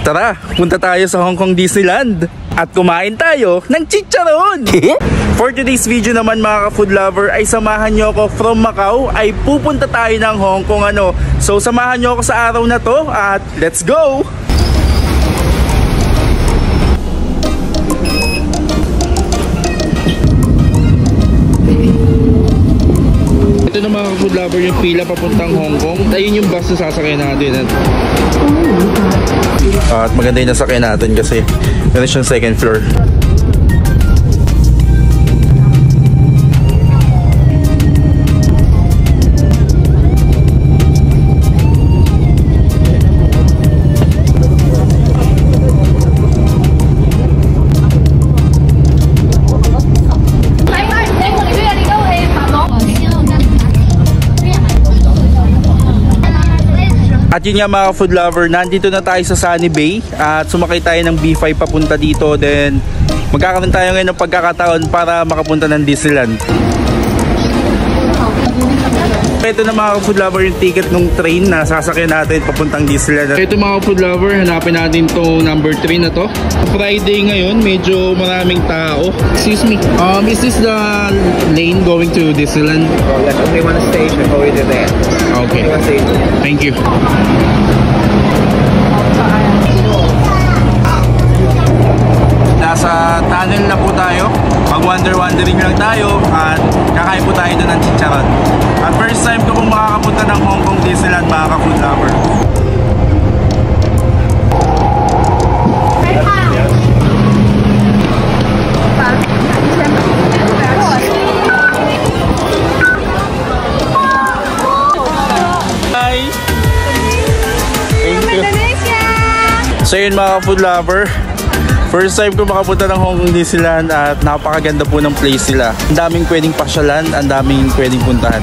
Tara, punta tayo sa Hong Kong Disneyland at kumain tayo ng chicharon. For today's video naman mga ka-food lover ay samahan nyo ako from Macau ay pupunta tayo ng Hong Kong So samahan nyo ako sa araw na to at let's go! Ito na mga ka-food lover yung pila papuntang Hong Kong. Ayun yung bus na sasakyan natin. At maganda yung nasakyan natin kasi meron siyang second floor. At yun nga mga food lover, nandito na tayo sa Sunny Bay at sumakay tayo ng B5 papunta dito. Then magkakaroon tayo ngayon ng pagkakataon para makapunta ng Disneyland. Ito na mga food lover yung ticket ng train na sasakyan natin papuntang Disneyland. Ito mga food lover, hanapin natin itong number 3 na to. Friday ngayon, medyo maraming tao. Excuse me, is this the lane going to Disneyland? Oh, yes, only one station going to there. Okay, thank you. Nasa tunnel na po tayo. Mag-wandering lang tayo at kakain po tayo doon ng chicharon. At first time ko pong makakapunta ng Hong Kong Disneyland mga ka-food lover. Hi! Thank you. So yun mga ka-food lover, first time ko makapunta ng Hong Kong Disneyland at napakaganda po ng place nila. Ang daming pwedeng pasyalan, ang daming pwedeng puntahan.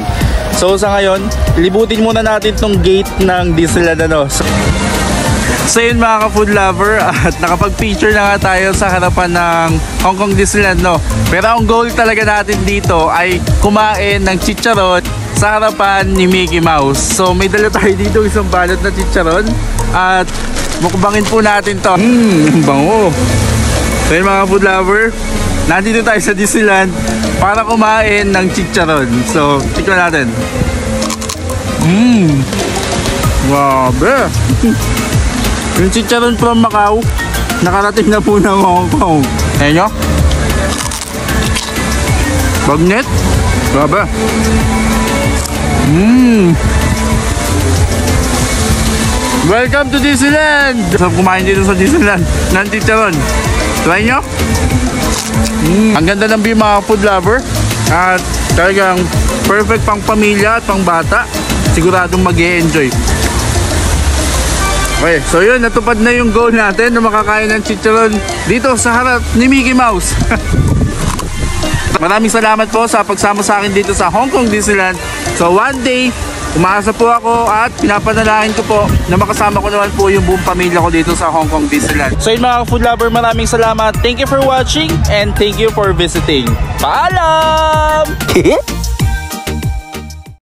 So sa ngayon, libutin muna natin tong gate ng Disneyland So yun mga ka-food lover, at nakapag-picture na nga tayo sa harapan ng Hong Kong Disneyland Pero ang goal talaga natin dito ay kumain ng chicharon sa harapan ni Mickey Mouse. So may dala tayo dito isang balot na chicharon at mukbangin po natin to. Bango. So yun mga food lover, nandito tayo sa Disneyland para kumain ng chicharon. So tikman natin. Grabe. Yung chicharon from Macau nakarating na po ng Hong Kong. Ayan nyo, bagnet. Grabe. Welcome to Disneyland! So kumain dito sa Disneyland ng chicharon. Try nyo? Ang ganda ng view mga food lover. At talagang perfect pang pamilya at pang bata. Siguradong mag-e-enjoy. Okay, so yun, natupad na yung goal natin na makakain ng chicharon dito sa harap ni Mickey Mouse. Maraming salamat po sa pagsama sa akin dito sa Hong Kong Disneyland. So one day, umaasa po ako at pinapanalangin ko po na makasama ko naman po yung buong pamilya ko dito sa Hong Kong Disneyland. So yun mga food lover, maraming salamat. Thank you for watching and thank you for visiting. Paalam!